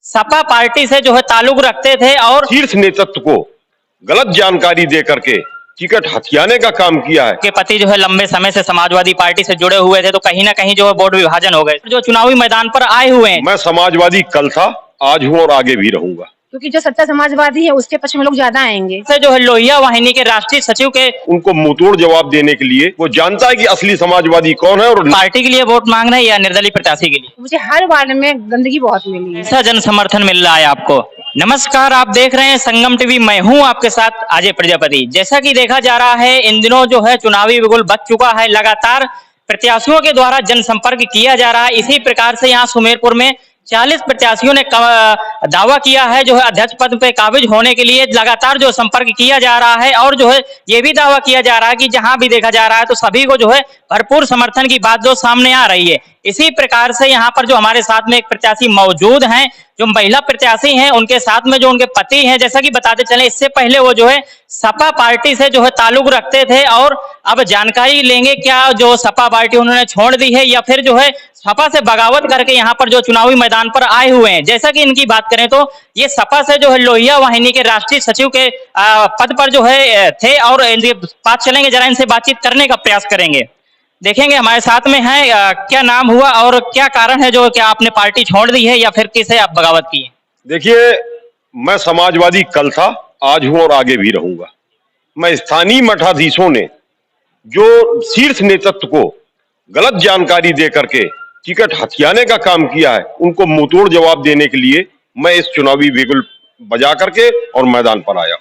Sapa party से जो है ताल्लुक रखते थे और शीर्ष नेतृत्व को गलत जानकारी दे करके टिकट हथियाने का काम किया है। के पति जो है लंबे समय से समाजवादी पार्टी से जुड़े हुए थे, तो कहीं ना कहीं जो है वोट विभाजन हो गए, जो चुनावी मैदान पर आए हुए हैं। मैं समाजवादी कल था, आज हूँ और आगे भी रहूंगा, क्योंकि जो सच्चा समाजवादी है उसके पक्ष में लोग ज्यादा आएंगे। से जो है लोहिया वाहिनी के राष्ट्रीय सचिव के उनको मुंहतोड़ जवाब देने के लिए वो जानता है कि असली समाजवादी कौन है और पार्टी के लिए वोट मांग रहे हैं या निर्दलीय प्रत्याशी के लिए। मुझे हर वार्ड में गंदगी बहुत मिली है। ऐसा जन समर्थन मिल रहा है आपको। नमस्कार, आप देख रहे हैं संगम टीवी, मैं हूं आपके साथ अजय प्रजापति। जैसा कि देखा जा रहा है इन दिनों जो है चुनावी बिगुल बच चुका है, लगातार प्रत्याशियों के द्वारा जनसंपर्क किया जा रहा है। इसी प्रकार से यहाँ सुमेरपुर में 40 प्रत्याशियों ने दावा किया है जो है अध्यक्ष पद पे काबिज होने के लिए लगातार जो संपर्क किया जा रहा है, और जो है ये भी दावा किया जा रहा है कि जहां भी देखा जा रहा है तो सभी को जो है भरपूर समर्थन की बात जो सामने आ रही है। इसी प्रकार से यहाँ पर जो हमारे साथ में एक प्रत्याशी मौजूद हैं, जो महिला प्रत्याशी हैं, उनके साथ में जो उनके पति हैं, जैसा कि बताते चले इससे पहले वो जो है सपा पार्टी से जो है ताल्लुक रखते थे, और अब जानकारी लेंगे क्या जो सपा पार्टी उन्होंने छोड़ दी है या फिर जो है सपा से बगावत करके यहाँ पर जो चुनावी मैदान पर आए हुए हैं। जैसा कि इनकी बात करें तो ये सपा से जो है लोहिया वाहिनी के राष्ट्रीय सचिव के पद पर जो है थे, और इनके पास चलेंगे, जरा इनसे बातचीत करने का प्रयास करेंगे। देखेंगे हमारे साथ में है, क्या नाम हुआ और क्या कारण है जो क्या आपने पार्टी छोड़ दी है या फिर किसे आप बगावत की है? देखिए, मैं समाजवादी कल था, आज हूँ और आगे भी रहूंगा। मैं स्थानीय मठाधीशों ने जो शीर्ष नेतृत्व को गलत जानकारी दे करके टिकट हथियाने का काम किया है, उनको मुंहतोड़ जवाब देने के लिए मैं इस चुनावी बिगुल बजा करके और मैदान पर आया।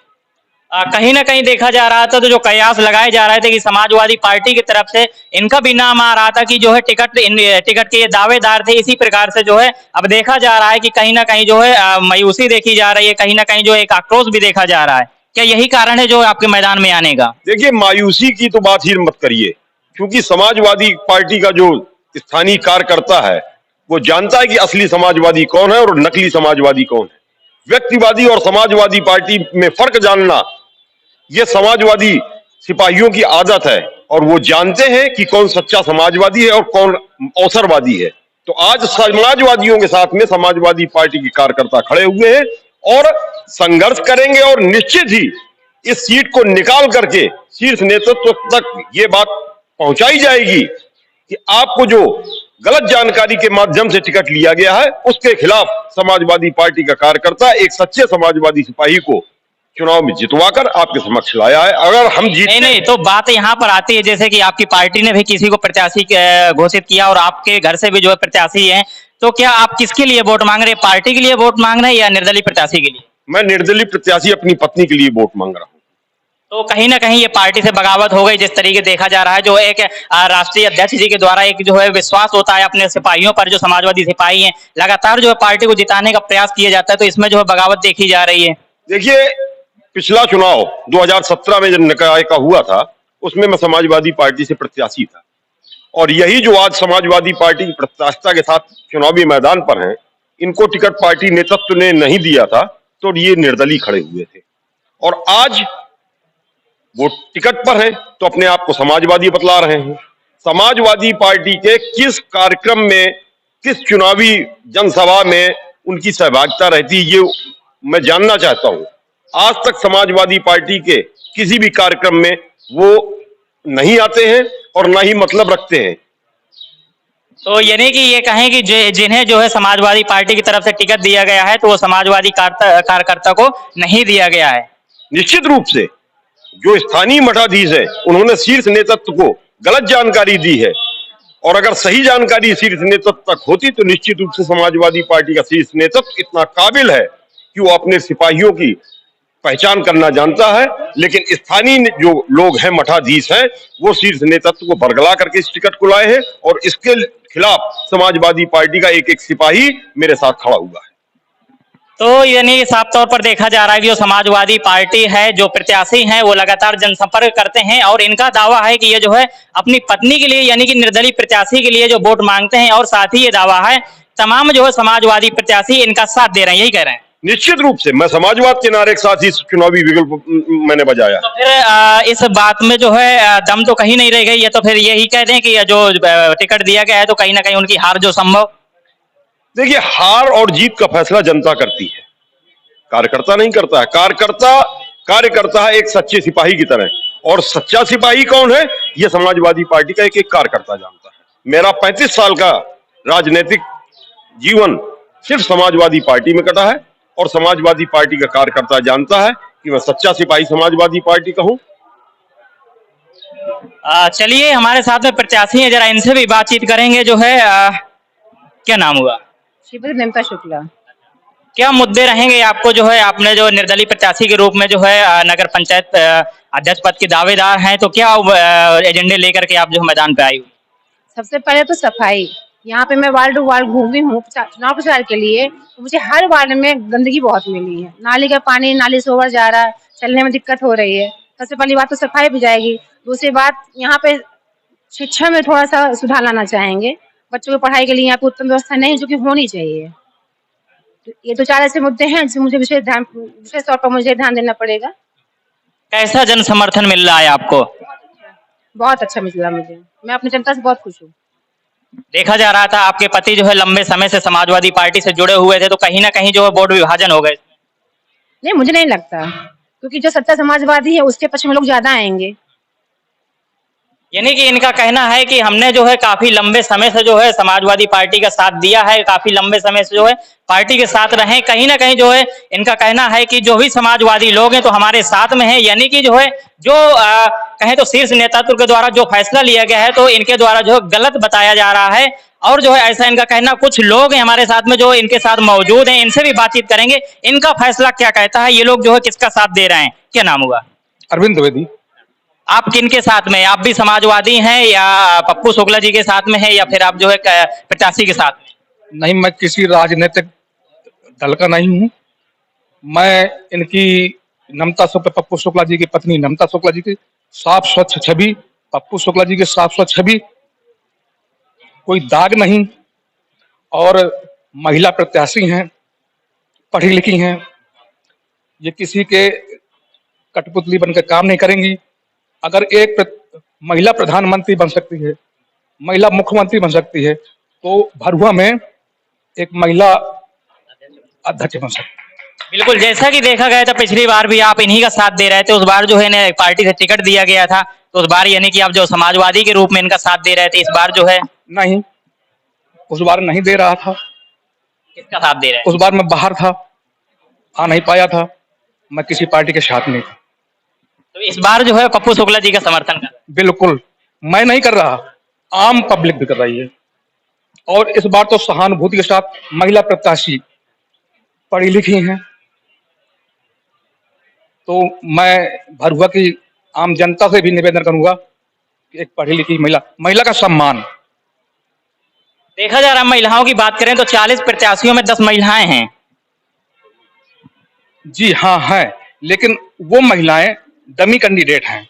कहीं ना कहीं देखा जा रहा था तो जो कयास लगाए जा रहे थे कि समाजवादी पार्टी की तरफ से इनका भी नाम आ रहा था कि जो है टिकट के ये दावेदार थे। इसी प्रकार से जो है अब देखा जा रहा है कि कहीं ना कहीं जो है मायूसी देखी जा रही है, कहीं ना कहीं जो एक आक्रोश भी देखा जा रहा है। क्या यही कारण है जो आपके मैदान में आने का? देखिए, मायूसी की तो बात ही मत करिए, क्योंकि समाजवादी पार्टी का जो स्थानीय कार्यकर्ता है वो जानता है कि असली समाजवादी कौन है और नकली समाजवादी कौन है। व्यक्तिवादी और समाजवादी पार्टी में फर्क जानना ये समाजवादी सिपाहियों की आदत है, और वो जानते हैं कि कौन सच्चा समाजवादी है और कौन अवसरवादी है। तो आज समाजवादियों के साथ में समाजवादी पार्टी के कार्यकर्ता खड़े हुए हैं और संघर्ष करेंगे, और निश्चित ही इस सीट को निकाल करके शीर्ष नेतृत्व तक ये बात पहुंचाई जाएगी कि आपको जो गलत जानकारी के माध्यम से टिकट लिया गया है उसके खिलाफ समाजवादी पार्टी का कार्यकर्ता एक सच्चे समाजवादी सिपाही को चुनाव में जितवाकर आपके समक्ष लाया है। अगर हम जीते नहीं तो बात यहाँ पर आती है, जैसे कि आपकी पार्टी ने भी किसी को प्रत्याशी घोषित किया और आपके घर से भी जो है प्रत्याशी है, तो क्या आप किसके लिए वोट मांग रहे हैं? पार्टी के लिए वोट मांग रहे हैं या निर्दलीय प्रत्याशी के लिए? मैं निर्दलीय प्रत्याशी अपनी पत्नी के लिए वोट मांग रहा हूँ। तो कहीं ना कहीं ये पार्टी से बगावत हो गई, जिस तरीके देखा जा रहा है। जो एक राष्ट्रीय अध्यक्ष जी के द्वारा एक जो है विश्वास होता है अपने सिपाहियों पर, जो समाजवादी सिपाही हैं, लगातार जो है पार्टी को जिताने का प्रयास किया जाता है, तो इसमें जो है बगावत देखी जा रही है। देखिए, पिछला चुनाव 2017 में जब निकाय का हुआ था उसमें मैं समाजवादी पार्टी से प्रत्याशी था, और यही जो आज समाजवादी पार्टी की प्रत्याशिता के साथ चुनावी मैदान पर हैं, इनको टिकट पार्टी नेतृत्व ने नहीं दिया था तो ये निर्दलीय खड़े हुए थे, और आज वो टिकट पर हैं तो अपने आप को समाजवादी बतला रहे हैं। समाजवादी पार्टी के किस कार्यक्रम में, किस चुनावी जनसभा में उनकी सहभागिता रहती है, ये मैं जानना चाहता हूं। आज तक समाजवादी पार्टी के किसी भी कार्यक्रम में वो नहीं आते हैं और ना ही मतलब रखते हैं। तो यानी कि ये कहें कि जिन्हें जो है समाजवादी पार्टी की तरफ से टिकट दिया गया है तो वो समाजवादी कार्यकर्ता को नहीं दिया गया है। निश्चित रूप से जो स्थानीय मठाधीश है उन्होंने शीर्ष नेतृत्व को गलत जानकारी दी है, और अगर सही जानकारी शीर्ष नेतृत्व तक होती तो निश्चित रूप से समाजवादी पार्टी का शीर्ष नेतृत्व इतना काबिल है कि वो अपने सिपाहियों की पहचान करना जानता है। लेकिन स्थानीय जो लोग हैं, मठाधीश हैं, वो शीर्ष नेतृत्व को बरगला करके इस टिकट को लाए हैं, और इसके खिलाफ समाजवादी पार्टी का एक एक सिपाही मेरे साथ खड़ा हुआ है। तो यानी साफ तौर पर देखा जा रहा है कि जो समाजवादी पार्टी है, जो प्रत्याशी हैं, वो लगातार जनसंपर्क करते हैं, और इनका दावा है कि ये जो है अपनी पत्नी के लिए यानी कि निर्दलीय प्रत्याशी के लिए जो वोट मांगते हैं, और साथ ही ये दावा है तमाम जो है समाजवादी प्रत्याशी इनका साथ दे रहे हैं, यही कह रहे हैं। निश्चित रूप से मैं समाजवाद के नारे के साथ ही चुनावी बिगुल मैंने बजाया। तो फिर इस बात में जो है दम तो कहीं नहीं रह गई है, तो फिर यही कह दें कि जो टिकट दिया गया है तो कहीं ना कहीं उनकी हार जो संभव। देखिए, हार और जीत का फैसला जनता करती है, कार्यकर्ता नहीं करता है। कार्यकर्ता है एक सच्चे सिपाही की तरह, और सच्चा सिपाही कौन है ये समाजवादी पार्टी का एक एक कार्यकर्ता जानता है। मेरा 35 साल का राजनीतिक जीवन सिर्फ समाजवादी पार्टी में कटा है, और समाजवादी पार्टी का कार्यकर्ता जानता है कि मैं सच्चा सिपाही समाजवादी पार्टी का हूं। चलिए, हमारे साथ में प्रत्याशी है, जरा इनसे भी बातचीत करेंगे। जो है क्या नाम हुआ? श्रीमती नमिता शुक्ला। क्या मुद्दे रहेंगे आपको, जो है आपने जो निर्दलीय प्रत्याशी के रूप में जो है नगर पंचायत अध्यक्ष पद के दावेदार हैं, तो क्या एजेंडे लेकर के आप जो मैदान पे आई हुई? सबसे पहले तो सफाई। यहाँ पे मैं वार्ड वार्ड घूमी हूँ चुनाव प्रचार के लिए, तो मुझे हर वार्ड में गंदगी बहुत मिली है। नाली का पानी नाली से ओवर जा रहा है, चलने में दिक्कत हो रही है। सबसे पहली बात तो सफाई भी जाएगी। दूसरी बात, यहाँ पे शिक्षा में थोड़ा सा सुधार लाना चाहेंगे। बच्चों की पढ़ाई के लिए यहाँ पे उत्तम व्यवस्था नहीं जो कि होनी चाहिए। तो ये तो 4 ऐसे मुद्दे हैं जिसमें मुझे विशेष तौर पर मुझे ध्यान देना पड़ेगा। कैसा जन समर्थन मिल रहा है आपको? बहुत अच्छा मिला मुझे, मैं अपनी जनता से बहुत खुश हूँ। देखा जा रहा था आपके पति जो है लंबे समय से समाजवादी पार्टी से जुड़े हुए थे, तो कहीं ना कहीं जो है वोट विभाजन हो गए। नहीं, मुझे नहीं लगता, क्योंकि जो सच्चा समाजवादी है उसके पक्ष में लोग ज्यादा आएंगे। यानी कि इनका कहना है कि हमने जो है काफी लंबे समय से जो है समाजवादी पार्टी का साथ दिया है, काफी लंबे समय से जो है पार्टी के साथ रहे। कहीं ना कहीं जो है इनका कहना है कि जो भी समाजवादी लोग हैं तो हमारे साथ में है। यानी कि जो है जो कहें तो शीर्ष नेतृत्व के द्वारा जो फैसला लिया गया है तो इनके द्वारा जो गलत बताया जा रहा है, और जो है ऐसा इनका कहना। कुछ लोग हैं हमारे साथ में जो इनके साथ मौजूद हैं, इनसे भी बातचीत करेंगे। इनका फैसला क्या कहता है, ये लोग जो है किसका साथ दे रहे हैं? क्या नाम हुआ? अरविंद द्विवेदी। आप किन के साथ में? आप भी समाजवादी हैं या पप्पू शुक्ला जी के साथ में है, या फिर आप जो है प्रत्याशी के साथ में? नहीं, मैं किसी राजनीतिक दल का नहीं हूँ। मैं इनकी नमिता शुक्ला, पप्पू शुक्ला जी की पत्नी नमिता शुक्ला जी की साफ स्वच्छ छवि, पप्पू शुक्ला जी की साफ स्वच्छ छवि, कोई दाग नहीं, और महिला प्रत्याशी हैं, पढ़ी लिखी हैं, ये किसी के कठपुतली बनकर काम नहीं करेंगी। अगर एक महिला प्रधानमंत्री बन सकती है, महिला मुख्यमंत्री बन सकती है, तो भरुआ में एक महिला अध्यक्ष बन सकती है। बिल्कुल, जैसा कि देखा गया था पिछली बार भी आप इन्हीं का साथ दे रहे थे। उस बार जो है इन्हें पार्टी से टिकट दिया गया था, तो उस बार यानी कि आप जो समाजवादी के रूप में इनका साथ दे रहे थे। इस बार जो है नहीं, उस बार नहीं दे रहा था। किसका साथ दे रहे हैं? उस बार मैं बाहर था, आ नहीं पाया था, मैं किसी पार्टी के साथ नहीं था। तो इस बार जो है पप्पू शुक्ला जी का समर्थन कर? बिल्कुल, मैं नहीं कर रहा, आम पब्लिक भी कर रही है। और इस बार तो सहानुभूति के साथ महिला प्रत्याशी पढ़ी लिखी हैं, तो मैं भरुआ की आम जनता से भी निवेदन करूंगा कि एक पढ़ी लिखी महिला का सम्मान। देखा जा रहा है, महिलाओं की बात करें तो 40 प्रत्याशियों में 10 महिलाएं हैं। जी हाँ है, लेकिन वो महिलाएं डमी कैंडिडेट हैं,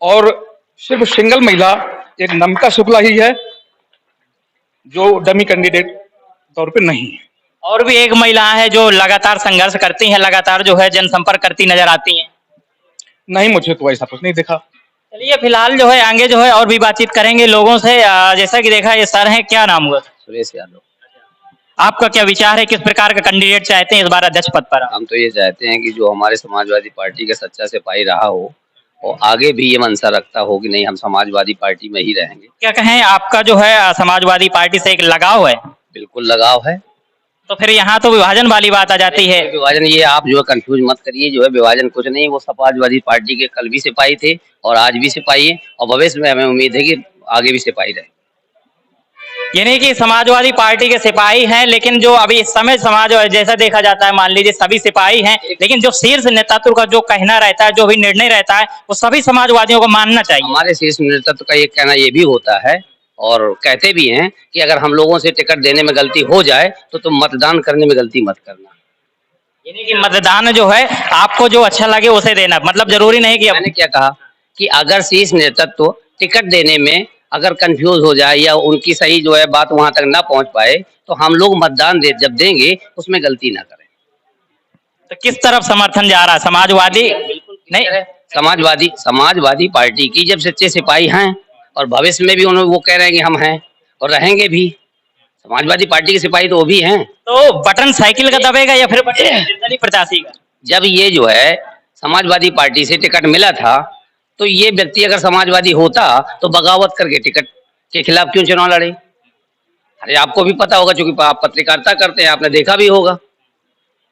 और सिर्फ सिंगल महिला एक नमिता शुक्ला ही है जो डमी कैंडिडेट तौर पे नहीं है। और भी एक महिला है जो लगातार संघर्ष करती हैं, लगातार जो है जनसंपर्क करती नजर आती हैं। नहीं, मुझे तो ऐसा कुछ नहीं दिखा। चलिए, फिलहाल जो है आगे जो है और भी बातचीत करेंगे लोगों से। जैसा कि देखा, ये सर है, क्या नाम हुआ? सुरेश यादव। आपका क्या विचार है, किस प्रकार का कैंडिडेट चाहते हैं इस बार अध्यक्ष पद पर? हम तो ये चाहते हैं कि जो हमारे समाजवादी पार्टी का सच्चा सिपाही रहा हो और आगे भी ये मंशा रखता हो कि नहीं हम समाजवादी पार्टी में ही रहेंगे। क्या कहें, आपका जो है समाजवादी पार्टी से एक लगाव है? बिल्कुल लगाव है। तो फिर यहाँ तो विभाजन वाली बात आ जाती है। विभाजन, ये आप जो है कंफ्यूज मत करिए, जो है विभाजन कुछ नहीं। वो समाजवादी पार्टी के कल भी सिपाही थे और आज भी सिपाही है, और भविष्य में हमें उम्मीद है कि आगे भी सिपाही रहे। यानी कि समाजवादी पार्टी के सिपाही हैं, लेकिन जो अभी इस समय समाज जैसा देखा जाता है, मान लीजिए सभी सिपाही हैं, लेकिन जो शीर्ष नेतृत्व का जो कहना रहता है, जो भी निर्णय रहता है, वो सभी समाजवादियों को मानना चाहिए। हमारे शीर्ष नेतृत्व का ये कहना ये भी होता है, और कहते भी हैं कि अगर हम लोगों से टिकट देने में गलती हो जाए तो तुम मतदान करने में गलती मत करना। यानी कि मतदान जो है आपको जो अच्छा लगे उसे देना, मतलब जरूरी नहीं कि मैंने क्या कहा कि अगर शीर्ष नेतृत्व टिकट देने में अगर कंफ्यूज हो जाए या उनकी सही जो है बात वहां तक ना पहुंच पाए, तो हम लोग मतदान जब देंगे उसमें गलती ना करें। तो किस तरफ समर्थन जा रहा है? समाजवादी नहीं, समाजवादी पार्टी की जब सच्चे सिपाही हैं, और भविष्य में भी उन्होंने वो कह रहे हैं कि हम हैं और रहेंगे भी। समाजवादी पार्टी के सिपाही तो वो भी हैं। तो बटन साइकिल का दबेगा या फिर बटन निर्दलीय प्रत्याशी का? जब ये जो है समाजवादी पार्टी से टिकट मिला था तो ये व्यक्ति अगर समाजवादी होता तो बगावत करके टिकट के खिलाफ क्यों चुनाव लड़े? अरे आपको भी पता होगा, क्योंकि आप पत्रकारिता करते हैं, आपने देखा भी होगा।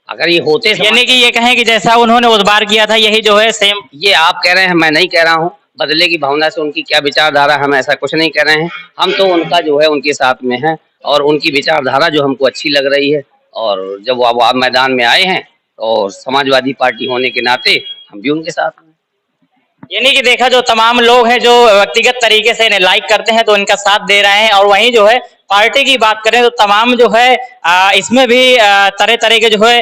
अगर ये होते यानी कि ये कहें कि जैसा उन्होंने उस बार किया था यही जो है सेम, ये आप कह रहे हैं, मैं नहीं कह रहा हूँ। बदले की भावना से उनकी क्या विचारधारा, हम ऐसा कुछ नहीं कह रहे हैं। हम तो उनका जो है उनके साथ में है और उनकी विचारधारा जो हमको अच्छी लग रही है। और जब वो आप मैदान में आए हैं और समाजवादी पार्टी होने के नाते हम भी उनके साथ हैं। यानी कि देखा जो तमाम लोग हैं जो व्यक्तिगत तरीके से इन्हें लाइक करते हैं तो इनका साथ दे रहे हैं, और वहीं जो है पार्टी की बात करें तो तमाम जो है इसमें भी तरह तरह के जो है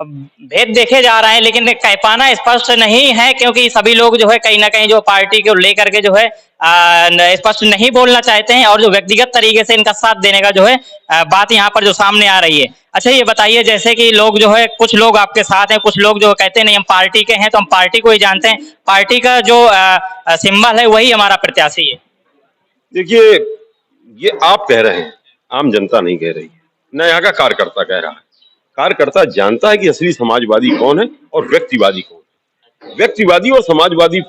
भेद देखे जा रहे हैं, लेकिन कह पाना स्पष्ट नहीं है क्योंकि सभी लोग जो है कहीं ना कहीं जो पार्टी को लेकर के जो है स्पष्ट नहीं बोलना चाहते हैं, और जो व्यक्तिगत तरीके से इनका साथ देने का जो है बात यहाँ पर जो सामने आ रही है। अच्छा ये बताइए, जैसे कि लोग जो है कुछ लोग आपके साथ हैं, कुछ लोग जो कहते हैं नहीं हम पार्टी के हैं तो हम पार्टी को ही जानते हैं, पार्टी का जो सिंबल है वही हमारा प्रत्याशी है। देखिए, ये आप कह रहे हैं, आम जनता नहीं कह रही है, न यहाँ का कार्यकर्ता कह रहा है। कार्यकर्ता जानता है कि असली समाजवादी कौन है और व्यक्तिवादी कौन है। व्यक्तिवादी और समाजवादी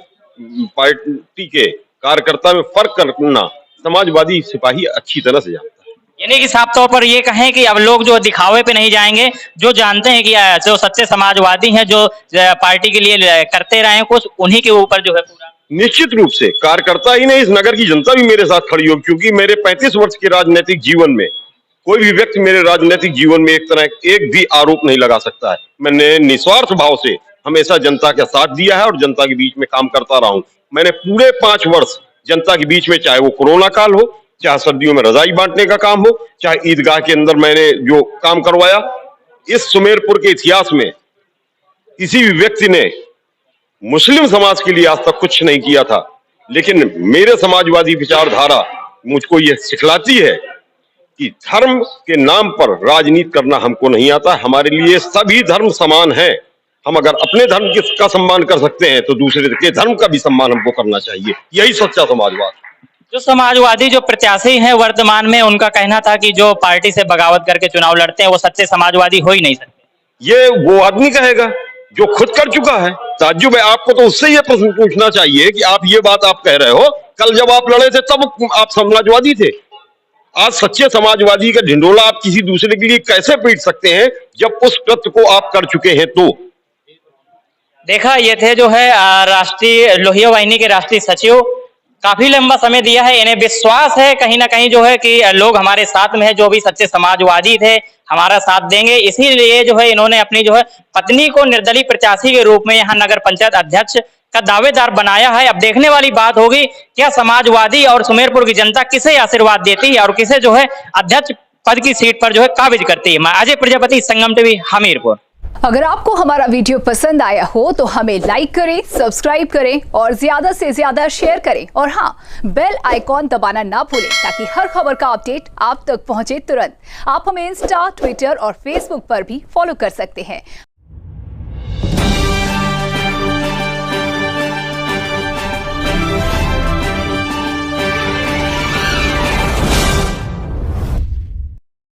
पार्टी के कार्यकर्ता में फर्क करना समाजवादी सिपाही अच्छी तरह से जानता है। यानी कि साफ तौर पर ये कहें कि अब लोग जो दिखावे पे नहीं जाएंगे, जो जानते हैं कि जो सच्चे समाजवादी हैं, जो पार्टी के लिए करते रहे हैं कुछ, उन्हीं के ऊपर जो है पूरा। निश्चित रूप से कार्यकर्ता ही नहीं, इस नगर की जनता भी मेरे साथ खड़ी होगी, क्योंकि मेरे 35 वर्ष के राजनीतिक जीवन में कोई भी व्यक्ति मेरे राजनीतिक जीवन में एक भी आरोप नहीं लगा सकता है। मैंने निस्वार्थ भाव से हमेशा जनता का साथ दिया है और जनता के बीच में काम करता रहा हूं। मैंने पूरे 5 वर्ष जनता के बीच में, चाहे वो कोरोना काल हो, चाहे सर्दियों में रजाई बांटने का काम हो, चाहे ईदगाह के अंदर मैंने जो काम करवाया, इस सुमेरपुर के इतिहास में किसी भी व्यक्ति ने मुस्लिम समाज के लिए आज तक कुछ नहीं किया था। लेकिन मेरे समाजवादी विचारधारा मुझको ये सिखलाती है कि धर्म के नाम पर राजनीति करना हमको नहीं आता। हमारे लिए सभी धर्म समान हैं। हम अगर अपने धर्म का सम्मान कर सकते हैं तो दूसरे के धर्म का भी सम्मान हमको करना चाहिए। यही सच्चा समाजवाद। जो समाजवादी जो प्रत्याशी हैं वर्तमान में, उनका कहना था कि जो पार्टी से बगावत करके चुनाव लड़ते हैं वो सच्चे समाजवादी हो ही नहीं सकते। ये वो आदमी कहेगा जो खुद कर चुका है। ताज्जुब है, आपको तो उससे ये प्रश्न पूछना चाहिए कि आप ये बात आप कह रहे हो, कल जब आप लड़े थे तब आप समाजवादी थे। आज सच्चे समाजवादी का ढिंडोला आप किसी दूसरे के लिए कैसे पीट सकते हैं जब उस कृत्य को आप कर चुके हैं? तो देखा ये थे जो है राष्ट्रीय लोहिया वाहिनी के राष्ट्रीय सचिव, काफी लंबा समय दिया है। इन्हें विश्वास है कहीं ना कहीं जो है कि लोग हमारे साथ में है, जो भी सच्चे समाजवादी थे हमारा साथ देंगे। इसीलिए जो है इन्होंने अपनी जो है पत्नी को निर्दलीय प्रत्याशी के रूप में यहाँ नगर पंचायत अध्यक्ष का दावेदार बनाया है। अब देखने वाली बात होगी क्या समाजवादी और सुमेरपुर की जनता किसे आशीर्वाद देती है और किसे जो है अध्यक्ष पद की सीट पर जो है काबिज करती है। मैं अजय प्रजापति, संगम टीवी, हमीरपुर। अगर आपको हमारा वीडियो पसंद आया हो तो हमें लाइक करें, सब्सक्राइब करें और ज्यादा से ज्यादा शेयर करें, और हाँ, बेल आइकॉन दबाना ना भूलें ताकि हर खबर का अपडेट आप तक पहुंचे तुरंत। आप हमें इंस्टा, ट्विटर और फेसबुक पर भी फॉलो कर सकते हैं।